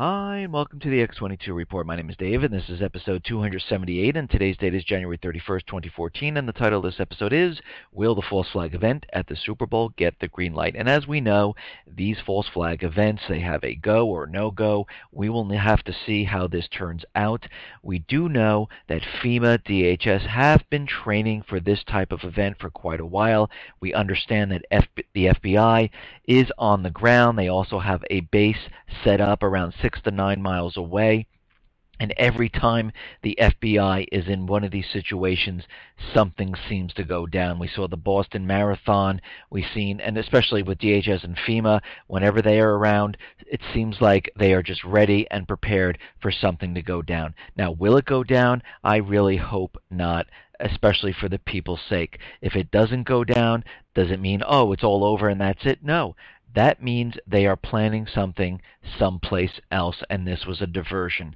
Hi, and welcome to the X22 Report. My name is Dave, and this is episode 278, and today's date is January 31st, 2014, and the title of this episode is, Will the False Flag Event at the Super Bowl Get the Green Light? And as we know, these false flag events, they have a go or no-go. We will have to see how this turns out. We do know that FEMA, DHS have been training for this type of event for quite a while. We understand that the FBI is on the ground. They also have a base set up around 6 to 9 miles away. And every time the FBI is in one of these situations, something seems to go down. We saw the Boston Marathon. We've seen, and especially with DHS and FEMA, whenever they are around, it seems like they are just ready and prepared for something to go down. Now, will it go down? I really hope not, especially for the people's sake. If it doesn't go down, does it mean, oh, it's all over and that's it? No. That means they are planning something someplace else, and this was a diversion.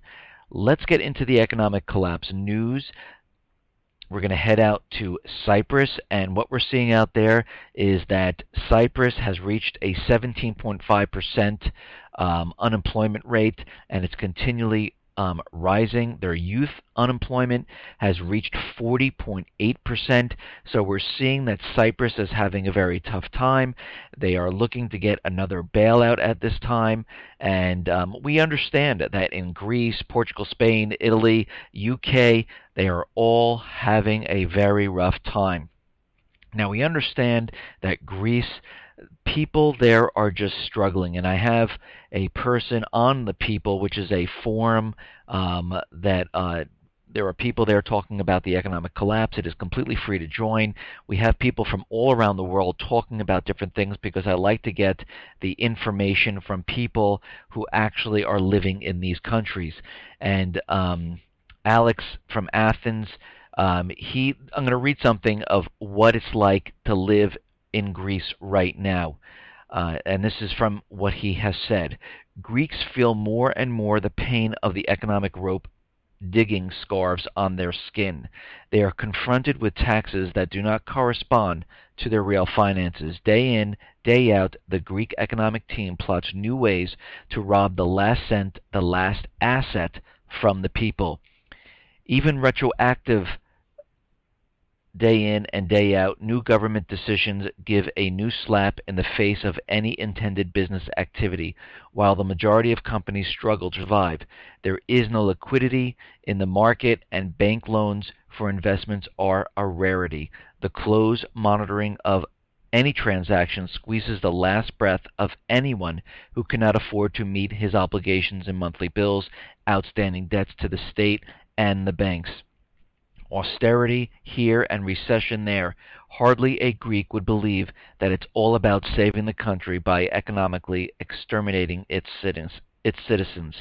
Let's get into the economic collapse news. We're going to head out to Cyprus, and what we're seeing out there is that Cyprus has reached a 17.5% unemployment rate, and it's continually rising. Their youth unemployment has reached 40.8%. So we're seeing that Cyprus is having a very tough time. They are looking to get another bailout at this time. And we understand that in Greece, Portugal, Spain, Italy, UK, they are all having a very rough time. Now we understand that Greece, people there are just struggling, and I have a person on the People, which is a forum that there are people there talking about the economic collapse. It is completely free to join. We have people from all around the world talking about different things because I like to get the information from people who actually are living in these countries. And Alex from Athens, I'm going to read something of what it's like to live in Greece right now. And this is from what he has said. Greeks feel more and more the pain of the economic rope digging scarves on their skin. They are confronted with taxes that do not correspond to their real finances. Day in, day out, the Greek economic team plots new ways to rob the last cent, the last asset from the people. Even retroactive day in and day out, new government decisions give a new slap in the face of any intended business activity, while the majority of companies struggle to survive. There is no liquidity in the market, and bank loans for investments are a rarity. The close monitoring of any transaction squeezes the last breath of anyone who cannot afford to meet his obligations in monthly bills, outstanding debts to the state and the banks. Austerity here and recession there. Hardly a Greek would believe that it's all about saving the country by economically exterminating its citizens.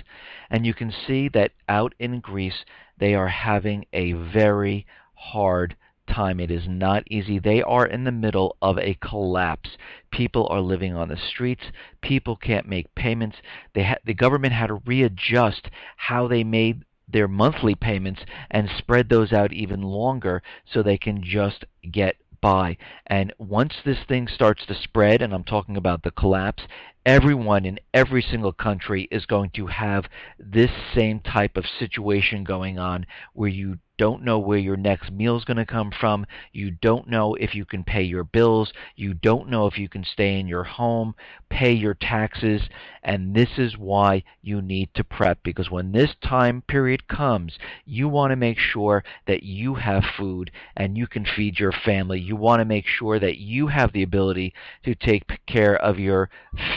And you can see that out in Greece, they are having a very hard time. It is not easy. They are in the middle of a collapse. People are living on the streets. People can't make payments. The government had to readjust how they made their monthly payments and spread those out even longer so they can just get by. And once this thing starts to spread, and I'm talking about the collapse, everyone in every single country is going to have this same type of situation going on where you don't know where your next meal is going to come from. You don't know if you can pay your bills. You don't know if you can stay in your home, pay your taxes. And this is why you need to prep, because when this time period comes, you want to make sure that you have food and you can feed your family. You want to make sure that you have the ability to take care of your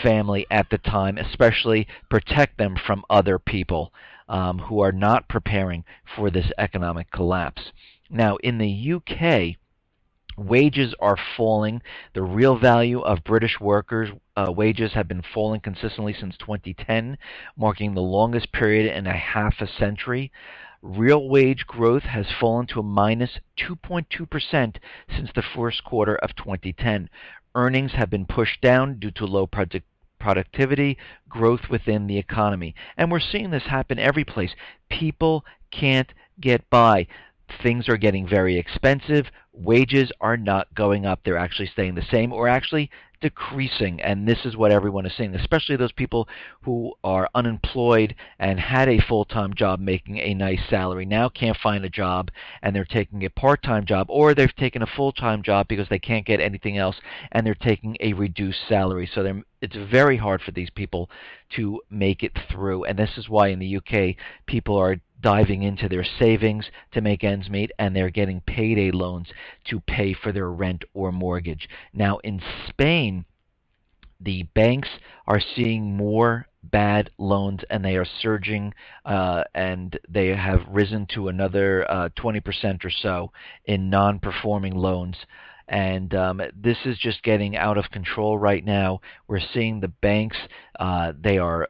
family at the time, especially protect them from other people who are not preparing for this economic collapse. Now, in the UK, wages are falling. The real value of British workers' wages have been falling consistently since 2010, marking the longest period in a half a century. Real wage growth has fallen to a minus 2.2% since the first quarter of 2010. Earnings have been pushed down due to low productivity, growth within the economy. And we're seeing this happen every place. People can't get by. Things are getting very expensive. Wages are not going up. They're actually staying the same or actually decreasing, and this is what everyone is seeing, especially those people who are unemployed and had a full-time job making a nice salary, now can't find a job, and they're taking a part-time job, or they've taken a full-time job because they can't get anything else, and they're taking a reduced salary. So it's very hard for these people to make it through, and this is why in the UK people are diving into their savings to make ends meet, and they're getting payday loans to pay for their rent or mortgage. Now in Spain, the banks are seeing more bad loans, and they are surging, and they have risen to another 20% or so in non-performing loans. And this is just getting out of control right now. We're seeing the banks, they are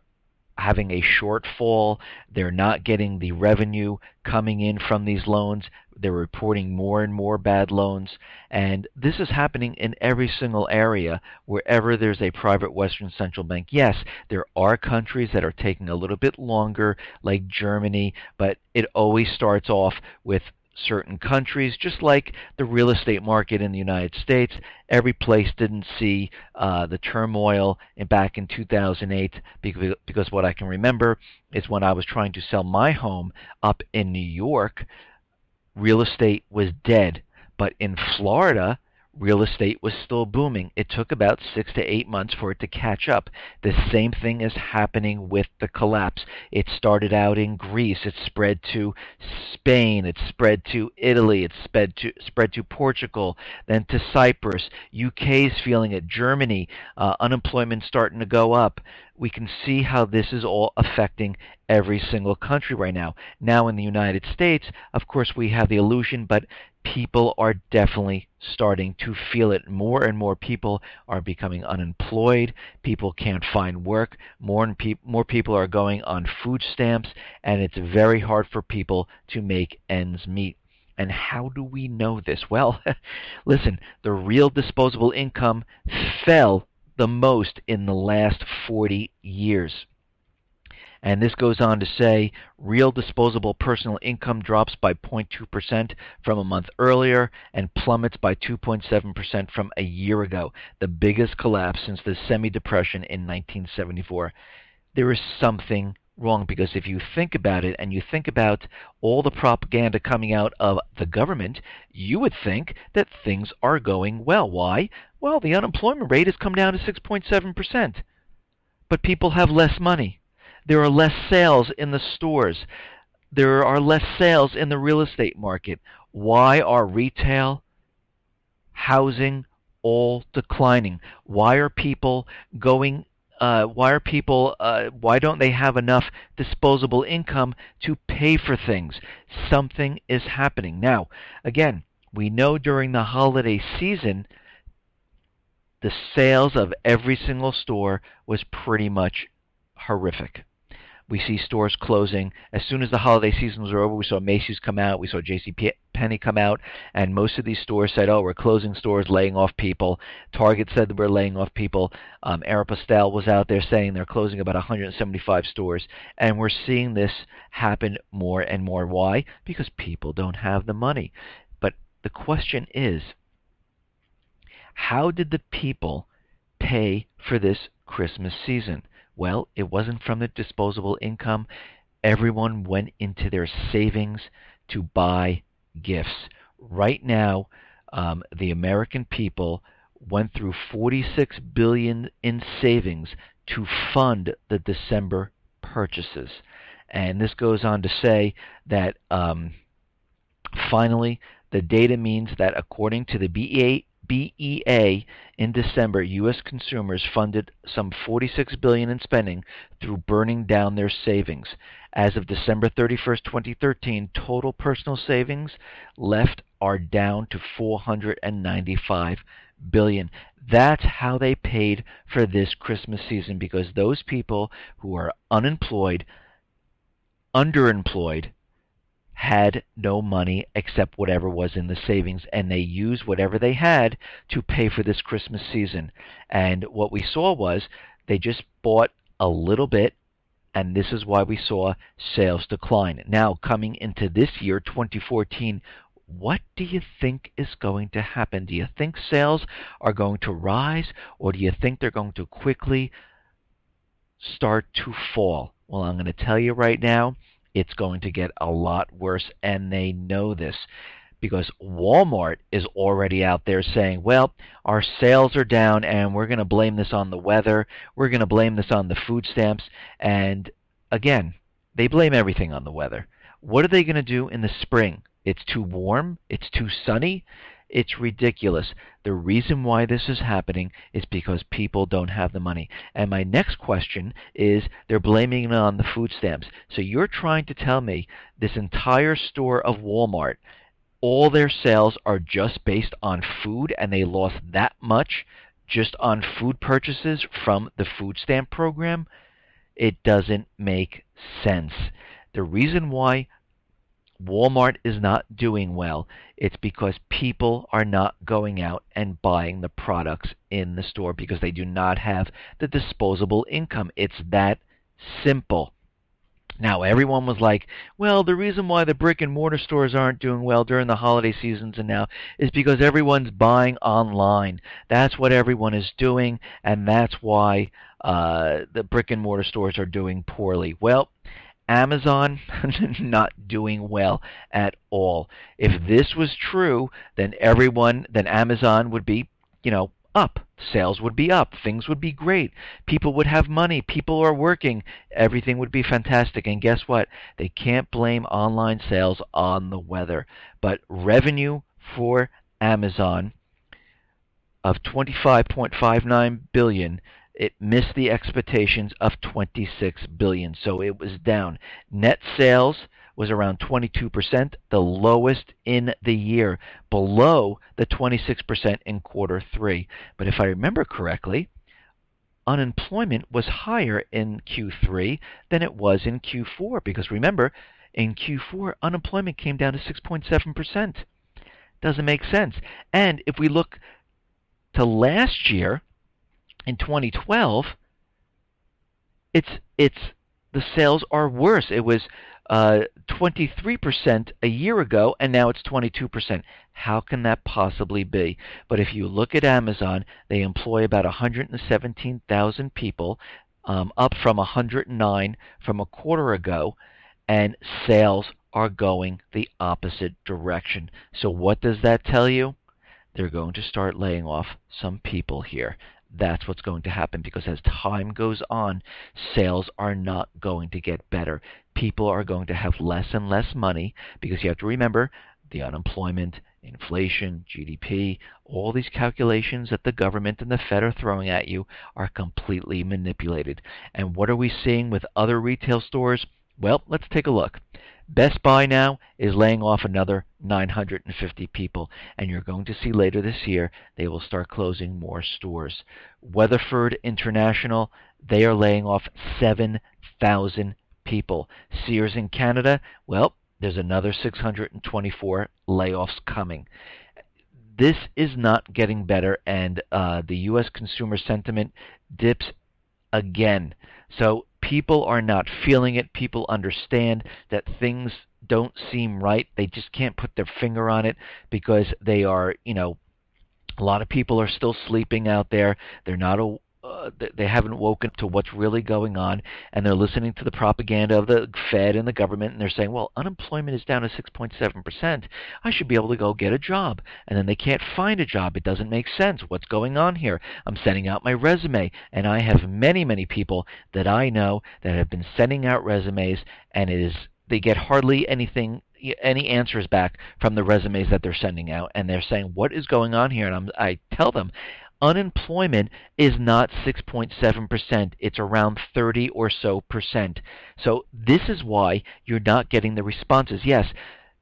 having a shortfall. They're not getting the revenue coming in from these loans. They're reporting more and more bad loans. And this is happening in every single area wherever there's a private Western Central Bank. Yes, there are countries that are taking a little bit longer, like Germany, but it always starts off with certain countries, just like the real estate market in the United States. Every place didn't see the turmoil back in 2008, because what I can remember is when I was trying to sell my home up in New York, real estate was dead. But in Florida, real estate was still booming. It took about 6 to 8 months for it to catch up. The same thing is happening with the collapse. It started out in Greece. It spread to Spain. It spread to Italy. It spread to Portugal, then to Cyprus. UK is feeling it. Germany, unemployment starting to go up. We can see how this is all affecting every single country right now. Now in the United States, of course, we have the illusion, but people are definitely starting to feel it. More and more people are becoming unemployed. People can't find work. More people are going on food stamps, and it's very hard for people to make ends meet. And how do we know this? Well, listen, the real disposable income fell the most in the last 40 years. And this goes on to say real disposable personal income drops by 0.2% from a month earlier and plummets by 2.7% from a year ago, the biggest collapse since the semi-depression in 1974. There is something wrong, because if you think about it and you think about all the propaganda coming out of the government, you would think that things are going well. Why? Well, the unemployment rate has come down to 6.7%, but people have less money. There are less sales in the stores. There are less sales in the real estate market. Why are retail, housing all declining? Why are people going why don't they have enough disposable income to pay for things? Something is happening. Now, again, we know during the holiday season, the sales of every single store was pretty much horrific. We see stores closing. As soon as the holiday season was over, we saw Macy's come out, we saw JCPenney come out, and most of these stores said, oh, we're closing stores, laying off people. Target said that we're laying off people. Aéropostale was out there saying they're closing about 175 stores, and we're seeing this happen more and more. Why? Because people don't have the money. But the question is, how did the people pay for this Christmas season? Well, it wasn't from the disposable income. Everyone went into their savings to buy gifts. Right now, the American people went through $46 billion in savings to fund the December purchases. And this goes on to say that finally, the data means that according to the BEA, in December, U.S. consumers funded some $46 billion in spending through burning down their savings. As of December 31st, 2013, total personal savings left are down to $495 billion. That's how they paid for this Christmas season, because those people who are unemployed, underemployed, had no money except whatever was in the savings, and they used whatever they had to pay for this Christmas season. And what we saw was they just bought a little bit, and this is why we saw sales decline. Now, coming into this year, 2014, What do you think is going to happen? Do you think sales are going to rise, or do you think they're going to quickly start to fall? Well, I'm going to tell you right now, it's going to get a lot worse, and they know this because Walmart is already out there saying, well, our sales are down and we're going to blame this on the weather. We're going to blame this on the food stamps. And again, they blame everything on the weather. What are they going to do in the spring? It's too warm. It's too sunny. It's ridiculous. The reason why this is happening is because people don't have the money. And my next question is they're blaming it on the food stamps. So you're trying to tell me this entire store of Walmart, all their sales are just based on food and they lost that much just on food purchases from the food stamp program? It doesn't make sense. The reason why Walmart is not doing well, it's because people are not going out and buying the products in the store because they do not have the disposable income. It's that simple. Now, everyone was like, well, the reason why the brick and mortar stores aren't doing well during the holiday seasons and now is because everyone's buying online. That's what everyone is doing, and that's why the brick and mortar stores are doing poorly. Well, Amazon not doing well at all. If this was true, then Amazon would be, up. Sales would be up. Things would be great. People would have money. People are working. Everything would be fantastic. And guess what? They can't blame online sales on the weather. But revenue for Amazon of $25.59 billion, it missed the expectations of $26 billion, so it was down. Net sales was around 22%, the lowest in the year, below the 26% in quarter three. But if I remember correctly, unemployment was higher in Q3 than it was in Q4, because remember, in Q4, unemployment came down to 6.7%. Doesn't make sense. And if we look to last year, in 2012, the sales are worse. It was 23% a year ago, and now it's 22%. How can that possibly be? But if you look at Amazon, they employ about 117,000 people, up from 109 from a quarter ago, and sales are going the opposite direction. So what does that tell you? They're going to start laying off some people here. That's what's going to happen, because as time goes on, sales are not going to get better. People are going to have less and less money, because you have to remember the unemployment, inflation, GDP, all these calculations that the government and the Fed are throwing at you are completely manipulated. And what are we seeing with other retail stores? Well, let's take a look. Best Buy now is laying off another 950 people, and you're going to see later this year they will start closing more stores. Weatherford International, they are laying off 7,000 people. Sears in Canada, well, there's another 624 layoffs coming. This is not getting better, and the U.S. consumer sentiment dips again. So people are not feeling it. People understand that things don't seem right. They just can't put their finger on it because they are, a lot of people are still sleeping out there. They're not they haven't woken up to what's really going on, and they're listening to the propaganda of the Fed and the government, and they're saying, well, unemployment is down to 6.7%. I should be able to go get a job. And then they can't find a job. It doesn't make sense. What's going on here? I'm sending out my resume, and I have many, many people that I know that have been sending out resumes, and they get hardly any answers back from the resumes that they're sending out, and they're saying, what is going on here? And I tell them, unemployment is not 6.7%. It's around 30 or so percent. So this is why you're not getting the responses. Yes,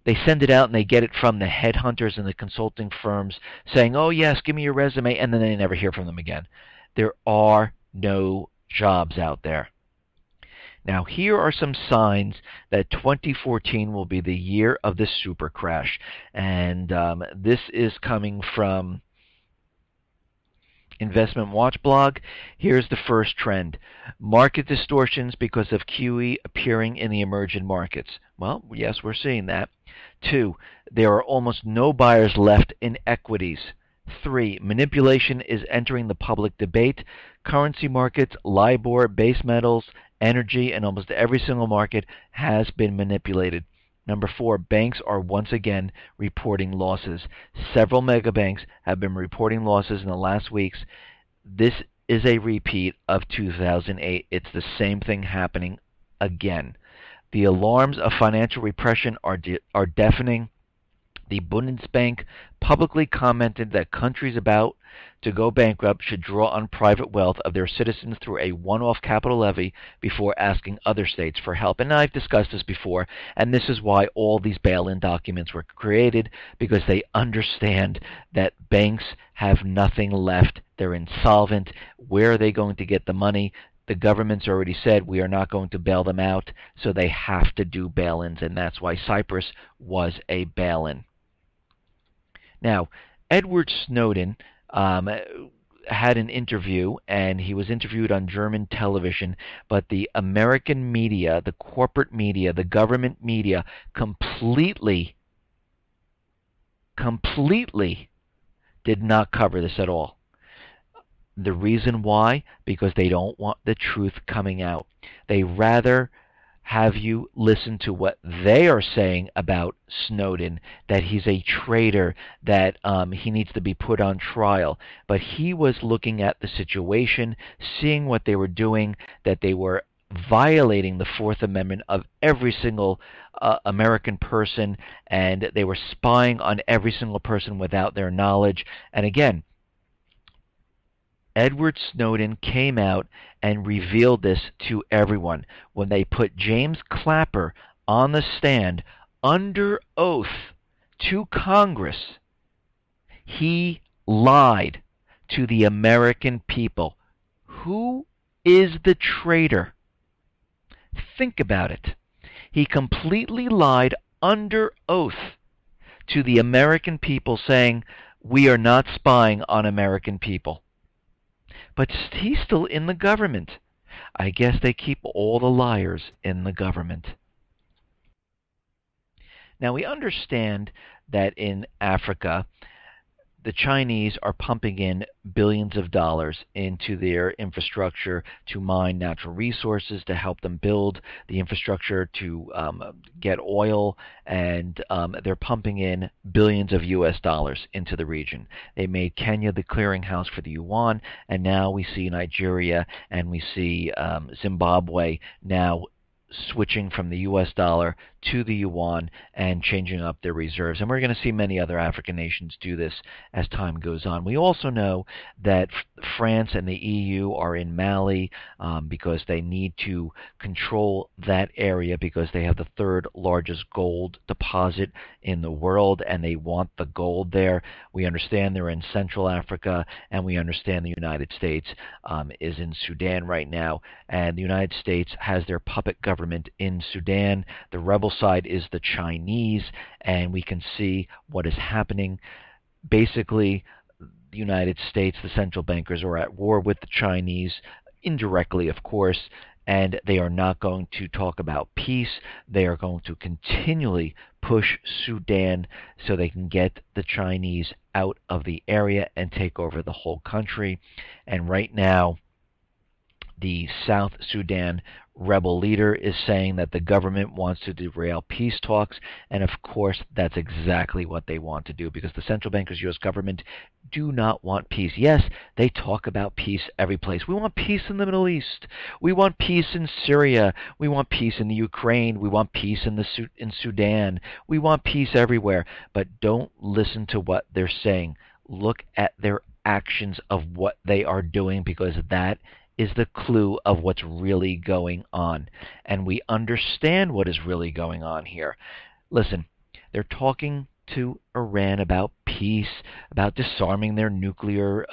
they send it out and they get it from the headhunters and the consulting firms saying, oh, yes, give me your resume, and then they never hear from them again. There are no jobs out there. Now, here are some signs that 2014 will be the year of the super crash. And this is coming from Investment Watch blog, here's the first trend. Market distortions because of QE appearing in the emerging markets. Well, yes, we're seeing that. 2, there are almost no buyers left in equities. 3, manipulation is entering the public debate. Currency markets, LIBOR, base metals, energy, and almost every single market has been manipulated. Number 4, banks are once again reporting losses. Several mega banks have been reporting losses in the last weeks. This is a repeat of 2008. It's the same thing happening again. The alarms of financial repression are deafening. The Bundesbank publicly commented that countries about to go bankrupt should draw on private wealth of their citizens through a one-off capital levy before asking other states for help. And I've discussed this before, and this is why all these bail-in documents were created, because they understand that banks have nothing left. They're insolvent. Where are they going to get the money? The government's already said we are not going to bail them out, so they have to do bail-ins, and that's why Cyprus was a bail-in. Now, Edward Snowden had an interview, and he was interviewed on German television, but the American media, the corporate media, the government media completely did not cover this at all. The reason why? Because they don't want the truth coming out. They rather have you listen to what they are saying about Snowden, that he's a traitor, that he needs to be put on trial. But he was looking at the situation, seeing what they were doing, that they were violating the Fourth Amendment of every single American person, and they were spying on every single person without their knowledge. And again, Edward Snowden came out and revealed this to everyone when they put James Clapper on the stand under oath to Congress. He lied to the American people. Who is the traitor? Think about it. He completely lied under oath to the American people, saying, "We are not spying on American people." But he's still in the government. I guess they keep all the liars in the government. Now, we understand that in Africa, the Chinese are pumping in billions of dollars into their infrastructure to mine natural resources, to help them build the infrastructure to get oil, and they're pumping in billions of US dollars into the region. They made Kenya the clearinghouse for the yuan, and now we see Nigeria and we see Zimbabwe now switching from the US dollar to the yuan and changing up their reserves. And we're going to see many other African nations do this as time goes on. We also know that France and the EU are in Mali because they need to control that area, because they have the third largest gold deposit in the world, and they want the gold there. We understand they're in Central Africa, and we understand the United States is in Sudan right now. And the United States has their puppet government in Sudan. The rebel side is the Chinese, and we can see what is happening. Basically, the United States, the central bankers, are at war with the Chinese, indirectly, of course, and they are not going to talk about peace. They are going to continually push Sudan so they can get the Chinese out of the area and take over the whole country. And right now, the South Sudan rebel leader is saying that the government wants to derail peace talks, and of course that's exactly what they want to do, because the central bankers, U.S. government, do not want peace. Yes, they talk about peace every place. We want peace in the Middle East. We want peace in Syria. We want peace in the Ukraine. We want peace in Sudan. We want peace everywhere. But don't listen to what they're saying. Look at their actions of what they are doing, because that is the clue of what's really going on. And we understand what is really going on here. Listen, they're talking to Iran about peace, about disarming their nuclear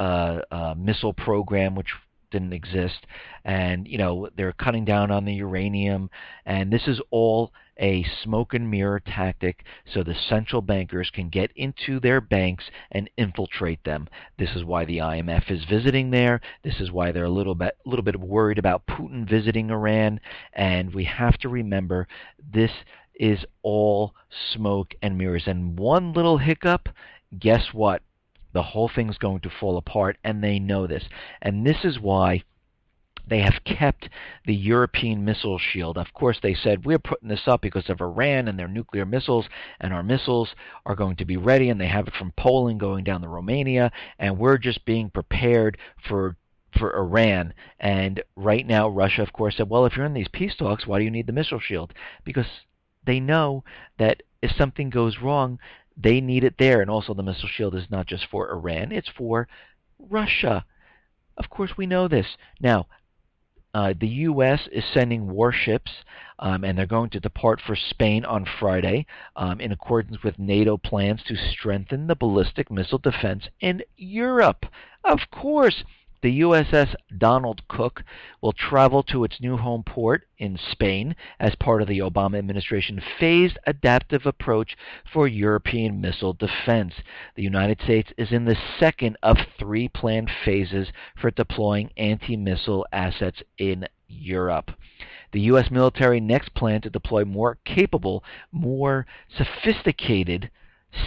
missile program, which didn't exist, and they're cutting down on the uranium, and this is all a smoke and mirror tactic so the central bankers can get into their banks and infiltrate them. This is why the IMF is visiting there. This is why they're a little bit worried about Putin visiting Iran. And we have to remember this is all smoke and mirrors. And one little hiccup, guess what? The whole thing's going to fall apart, and they know this. And this is why they have kept the European missile shield. Of course, they said, we're putting this up because of Iran and their nuclear missiles, and our missiles are going to be ready, and they have it from Poland going down to Romania, and we're just being prepared for Iran. And right now, Russia, of course, said, well, if you're in these peace talks, why do you need the missile shield? Because they know that if something goes wrong, they need it there. And also the missile shield is not just for Iran, it's for Russia. Of course, we know this. Now, the U.S. is sending warships, and they're going to depart for Spain on Friday in accordance with NATO plans to strengthen the ballistic missile defense in Europe. Of course, the USS Donald Cook will travel to its new home port in Spain as part of the Obama administration's phased adaptive approach for European missile defense. The United States is in the second of 3 planned phases for deploying anti-missile assets in Europe. The U.S. military next planned to deploy more capable, more sophisticated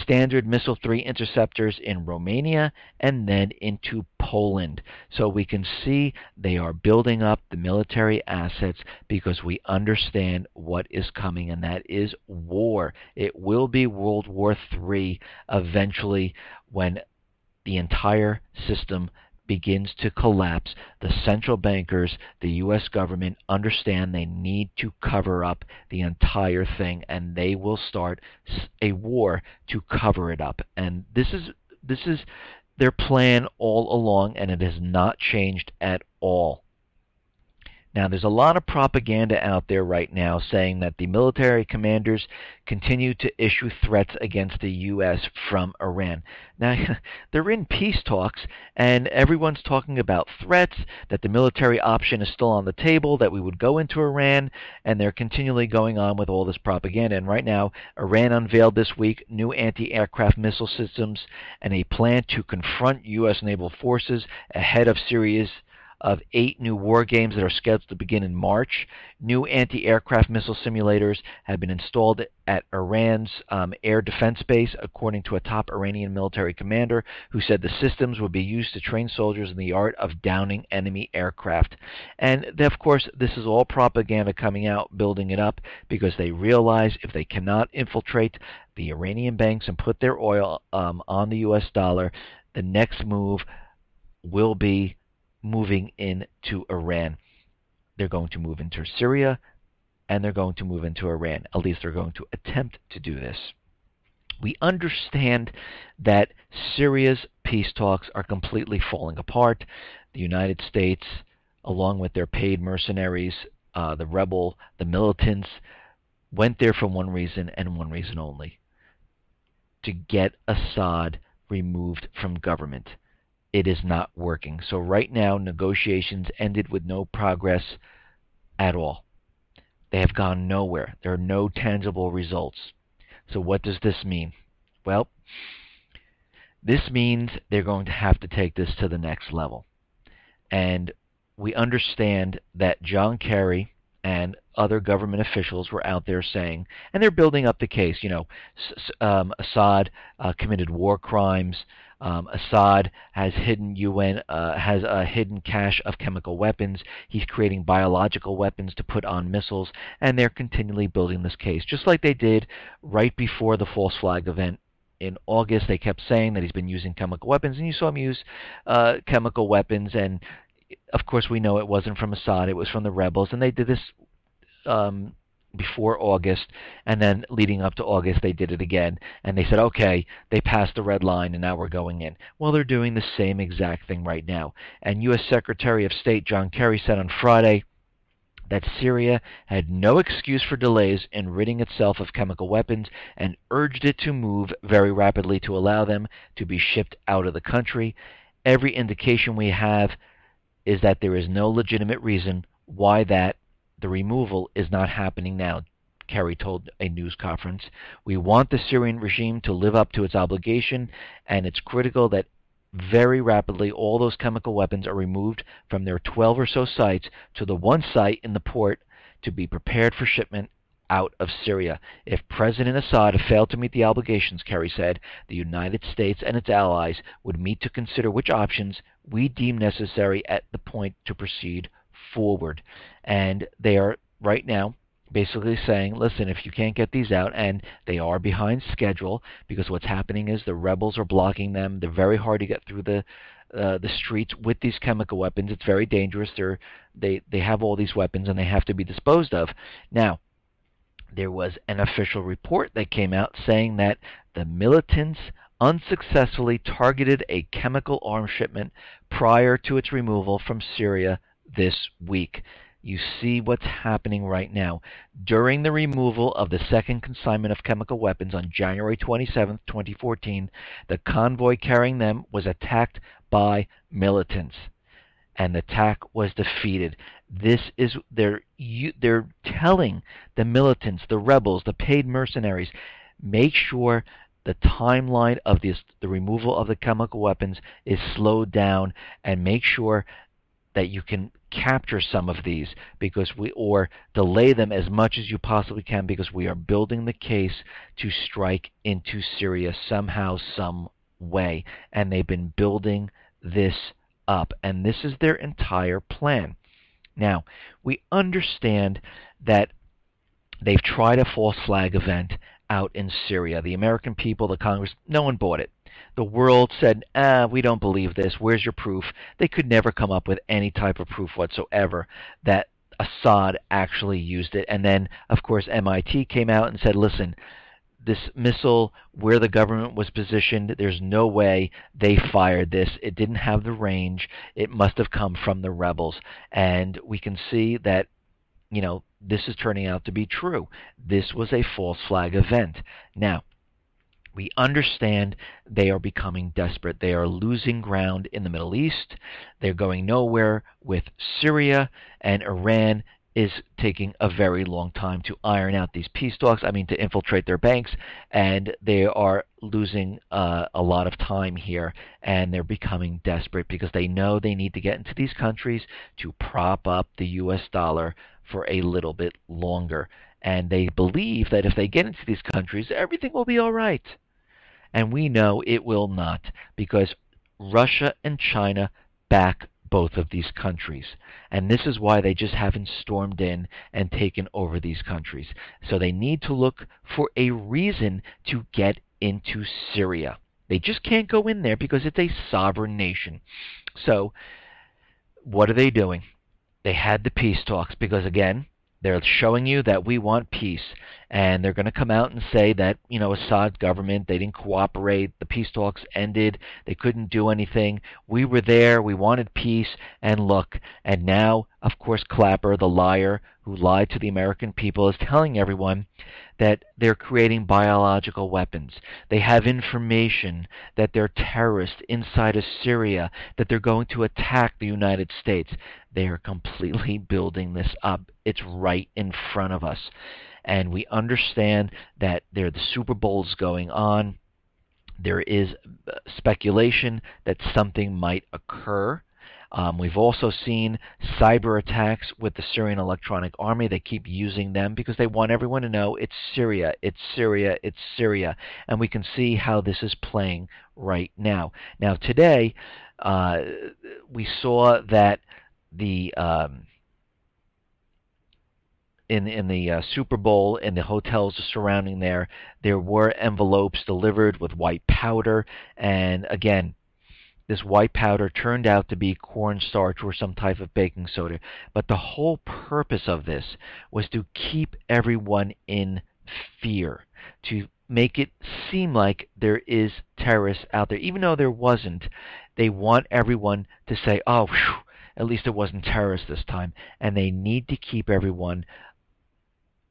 Standard Missile 3 interceptors in Romania and then into Poland. So we can see they are building up the military assets because we understand what is coming, and that is war. It will be World War III eventually when the entire system begins to collapse. The central bankers, the U.S. government, understand they need to cover up the entire thing, and they will start a war to cover it up. And this is their plan all along, and it has not changed at all. Now, there's a lot of propaganda out there right now saying that the military commanders continue to issue threats against the U.S. from Iran. Now, they're in peace talks, and everyone's talking about threats, that the military option is still on the table, that we would go into Iran, and they're continually going on with all this propaganda. And right now, Iran unveiled this week new anti-aircraft missile systems and a plan to confront U.S. naval forces ahead of Syria's of 8 new war games that are scheduled to begin in March. New anti-aircraft missile simulators have been installed at Iran's air defense base, according to a top Iranian military commander who said the systems would be used to train soldiers in the art of downing enemy aircraft. And of course, this is all propaganda coming out, building it up, because they realize if they cannot infiltrate the Iranian banks and put their oil on the U.S. dollar, the next move will be moving into Iran. They're going to move into Syria, and they're going to move into Iran. At least they're going to attempt to do this. We understand that Syria's peace talks are completely falling apart. The United States, along with their paid mercenaries, the militants, went there for one reason and one reason only: to get Assad removed from government. It is not working. So right now, negotiations ended with no progress at all. They have gone nowhere. There are no tangible results. So what does this mean? Well, this means they're going to have to take this to the next level. And we understand that John Kerry and other government officials were out there saying, and they're building up the case, Assad committed war crimes. Assad has hidden has a hidden cache of chemical weapons. He's creating biological weapons to put on missiles, and they're continually building this case, just like they did right before the false flag event in August. They kept saying that he's been using chemical weapons, and you saw him use chemical weapons, and of course we know it wasn't from Assad, it was from the rebels, and they did this before August, and then leading up to August they did it again, and they said, okay, they passed the red line and now we're going in. Well, they're doing the same exact thing right now. And U.S. Secretary of State John Kerry said on Friday that Syria had no excuse for delays in ridding itself of chemical weapons and urged it to move very rapidly to allow them to be shipped out of the country. Every indication we have is that there is no legitimate reason why the removal is not happening now. Kerry told a news conference. We want the Syrian regime to live up to its obligation, and it's critical that very rapidly all those chemical weapons are removed from their 12 or so sites to the one site in the port to be prepared for shipment out of Syria. If President Assad had failed to meet the obligations, Kerry said, the United States and its allies would meet to consider which options we deem necessary at the point to proceed forward. And they are right now basically saying, listen, if you can't get these out, and they are behind schedule because what's happening is the rebels are blocking them. They're very hard to get through the streets with these chemical weapons. It's very dangerous. They have all these weapons and they have to be disposed of. Now, there was an official report that came out saying that the militants unsuccessfully targeted a chemical arms shipment prior to its removal from Syria this week. You see what's happening right now. During the removal of the second consignment of chemical weapons on January 27, 2014, the convoy carrying them was attacked by militants, and the attack was defeated. This is they're telling the militants, the rebels, the paid mercenaries, make sure the timeline of the removal of the chemical weapons is slowed down, and make sure that you can capture some of these or delay them as much as you possibly can, because we are building the case to strike into Syria somehow, some way, and they've been building this up, and this is their entire plan. Now, we understand that they've tried a false flag event out in Syria. The American people, the Congress, no one bought it. The world said, we don't believe this. Where's your proof? They could never come up with any type of proof whatsoever that Assad actually used it. And then, of course, MIT came out and said, listen, this missile, where the government was positioned, there's no way they fired this. It didn't have the range. It must have come from the rebels. And we can see that, this is turning out to be true. This was a false flag event. Now, we understand they are becoming desperate. They are losing ground in the Middle East. They're going nowhere with Syria, and Iran is taking a very long time to iron out these peace talks, to infiltrate their banks, and they are losing a lot of time here, and they're becoming desperate because they know they need to get into these countries to prop up the U.S. dollar for a little bit longer. And they believe that if they get into these countries, everything will be all right. And we know it will not, because Russia and China back both of these countries. And this is why they just haven't stormed in and taken over these countries. So they need to look for a reason to get into Syria. They just can't go in there because it's a sovereign nation. So what are they doing? They had the peace talks because, again, they're showing you that we want peace, and they're going to come out and say that, Assad's government, they didn't cooperate, the peace talks ended, they couldn't do anything, we were there, we wanted peace, and look, and now, of course, Clapper, the liar who lied to the American people, is telling everyone that they're creating biological weapons. They have information that they're terrorists inside of Syria, that they're going to attack the United States. They are completely building this up. It's right in front of us. And we understand that the Superbowl is going on. There is speculation that something might occur. We've also seen cyber attacks with the Syrian Electronic Army. They keep using them because they want everyone to know it's Syria, it's Syria, it's Syria. And we can see how this is playing right now. Now, today, we saw that the in the Super Bowl, in the hotels surrounding there were envelopes delivered with white powder, and again, this white powder turned out to be cornstarch or some type of baking soda. But the whole purpose of this was to keep everyone in fear, to make it seem like there is terrorists out there. Even though there wasn't, they want everyone to say, oh, whew, at least it wasn't terrorists this time. And they need to keep everyone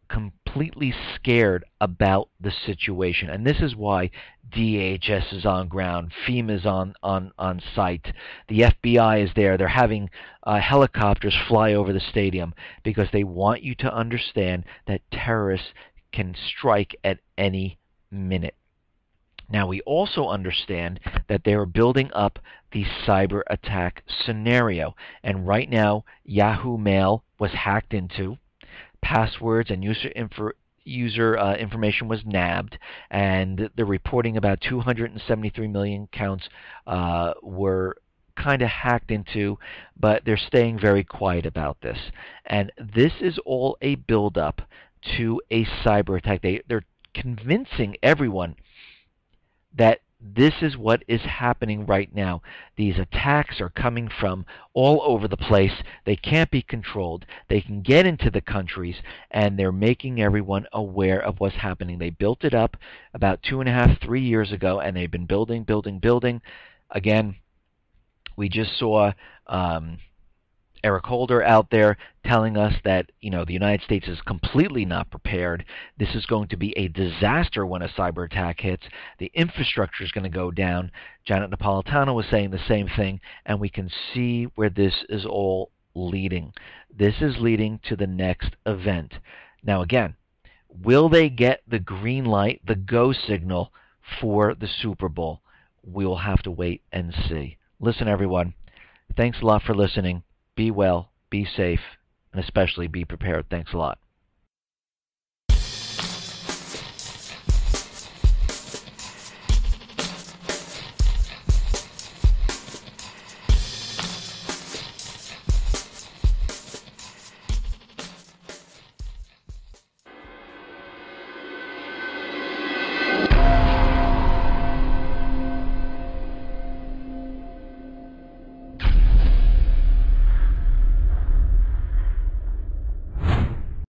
completely scared about the situation. And this is why DHS is on ground, FEMA is on site, the FBI is there. They're having helicopters fly over the stadium because they want you to understand that terrorists can strike at any minute. Now, we also understand that they are building up the cyber attack scenario. And right now, Yahoo Mail was hacked into, passwords and user information was nabbed, and they're reporting about 273 million accounts were kind of hacked into, but they're staying very quiet about this. And this is all a build-up to a cyber attack. They're convincing everyone that this is what is happening right now. These attacks are coming from all over the place. They can't be controlled. They can get into the countries, and they're making everyone aware of what's happening. They built it up about 2.5, 3 years ago, and they've been building. Again, we just saw Eric Holder out there telling us that the United States is completely not prepared. This is going to be a disaster when a cyber attack hits. The infrastructure is going to go down. Janet Napolitano was saying the same thing, and we can see where this is all leading. This is leading to the next event. Now again, will they get the green light, the go signal for the Super Bowl? We'll have to wait and see. Listen, everyone, thanks a lot for listening. Be well, be safe, and especially be prepared. Thanks a lot.